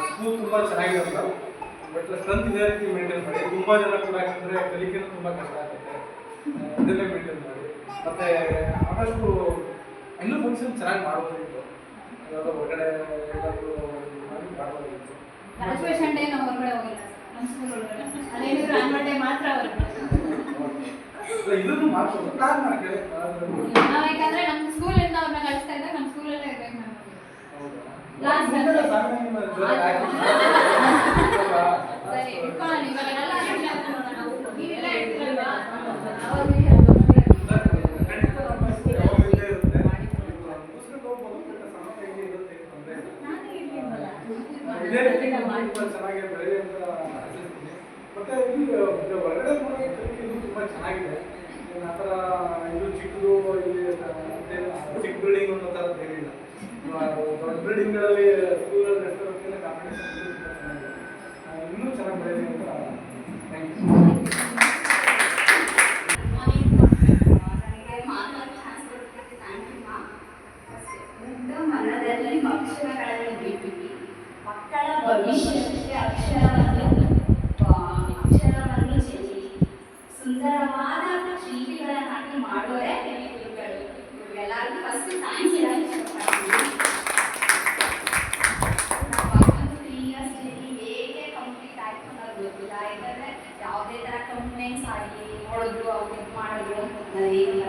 School ತುಂಬ ಚೆನ್ನಾಗಿರಲ್ಲ, but strength ಇದೇ ರೀತಿ ಮೇಂಟೈನ್ ಮಾಡಿ. ತುಂಬ ಜನ ಕೂಡ ಯಾಕಂದರೆ ಕಲಿಕೆನೂ ತುಂಬ ಕಷ್ಟ ಆಗುತ್ತೆ. ಇದನ್ನೇ ಮೇಂಟೈನ್ ಮಾಡಿ ಮತ್ತೆ ಆದಷ್ಟು ಇನ್ನೂ ಫಂಕ್ಷನ್ ಚೆನ್ನಾಗಿ ಮಾಡ್ಬೋದಿತ್ತು. ಇವಾಗ ಹೊರಗಡೆ ಎಲ್ಲಾದರೂ ಮಾಡಿ ಮಾಡ್ಬೋದಿತ್ತು. ಗ್ರಾಜುಯೇಷನ್ ಡೇ ನಾವು ಹೊರಗಡೆ ಹೋಗಿಲ್ಲ ನಮ್ಮ ಸ್ಕೂಲ್ ಒಳಗಡೆ, ಅದೇನಿದ್ರು ಆನ್ಯುವಲ್ ಡೇ ಮಾತ್ರ ಹೊರಗಡೆ. ಇದನ್ನು ಮಾಡ್ಬೋದು ನಾನು ಮಾಡ್ತೇನೆ. ನಾವು ಯಾಕಂದ್ರೆ ನಮ್ಮ ಸ್ಕೂಲಿಂದ ಅವ್ರನ್ನ ಕಳಿಸ್ತಾ ಇದ್ದಾಗ ನಮ್ಮ ಸ್ಕೂಲಲ್ಲೇ ಇರ್ಬೇಕು ನಾವು. ಲಾಸ್ಟ್ ಸರಿ ಇಟ್ಕೊಳ್ಳೋಣ ಇವಾಗೆಲ್ಲ ನೀವೆಲ್ಲ ಇರ್ತೀರಲ್ವಾ ಅವಾಗ ಚೆನ್ನಾಗಿ ಬೆಳೆಯಲಿ ಅಂತ ಆಶಿಸ್ತೀನಿ. ಮತ್ತೆ ಇಲ್ಲಿ ಹೊರಗಡೆ ಇದು ತುಂಬ ಚೆನ್ನಾಗಿದೆ. ಆ ಥರ ಇದು ಚಿಕ್ಕದು ಇಲ್ಲಿ ಚಿಕ್ಕ ಬಿಲ್ಡಿಂಗ್ ಅನ್ನೋ ಥರದ್ದು ಏನಿಲ್ಲ. ದೊಡ್ಡ ಬಿಲ್ಡಿಂಗ್ಗಳಲ್ಲಿ ಸ್ಕೂಲಲ್ಲಿ ರೆಸ್ಟೋರೆಂಟ್ ಕಾಂಪಿಟೇಷನ್ ತುಂಬ ಚೆನ್ನಾಗಿದೆ. ಇನ್ನೂ ಚೆನ್ನಾಗಿ ಬೆಳೆಯಲಿ ಅಂತ ಥ್ಯಾಂಕ್ ಯು. ಮನದಲ್ಲಿ ಅಕ್ಷರಗಳನ್ನು ಬಿಟ್ಟು ಮಕ್ಕಳ ಭವಿಷ್ಯಕ್ಕೆ ಅಕ್ಷರವನ್ನು ಚೆಲ್ಲಿ ಸುಂದರವಾದ ಶಿಲ್ಪಿಗಳನ್ನಾಗಿ ಮಾಡೋರೆ ಇವುಗಳು. ಇವೆಲ್ಲರಿಗೂ ಫಸ್ಟ್ ಥ್ಯಾಂಕ್ಸ್ ಹೇಳಕ್ಕೆ ಇಷ್ಟಪಡ್ತೀನಿ. ನಾವು 3 ಇಯರ್ಸ್ ಹೇಗೆ ಕಂಪ್ಲೀಟ್ ಆಯಿತು ಅನ್ನೋದು ಗೊತ್ತಿಲ್ಲ. ಯಾಕಂದರೆ ಯಾವುದೇ ಥರ ಕಂಪ್ಲೇಂಟ್ಸ್ ಆಗಲಿ ನೋಡಿದ್ರು ಅವ್ರಿಗೆ ಮಾಡಿದ್ರು ಅನ್ನೋದೇನಿಲ್ಲ.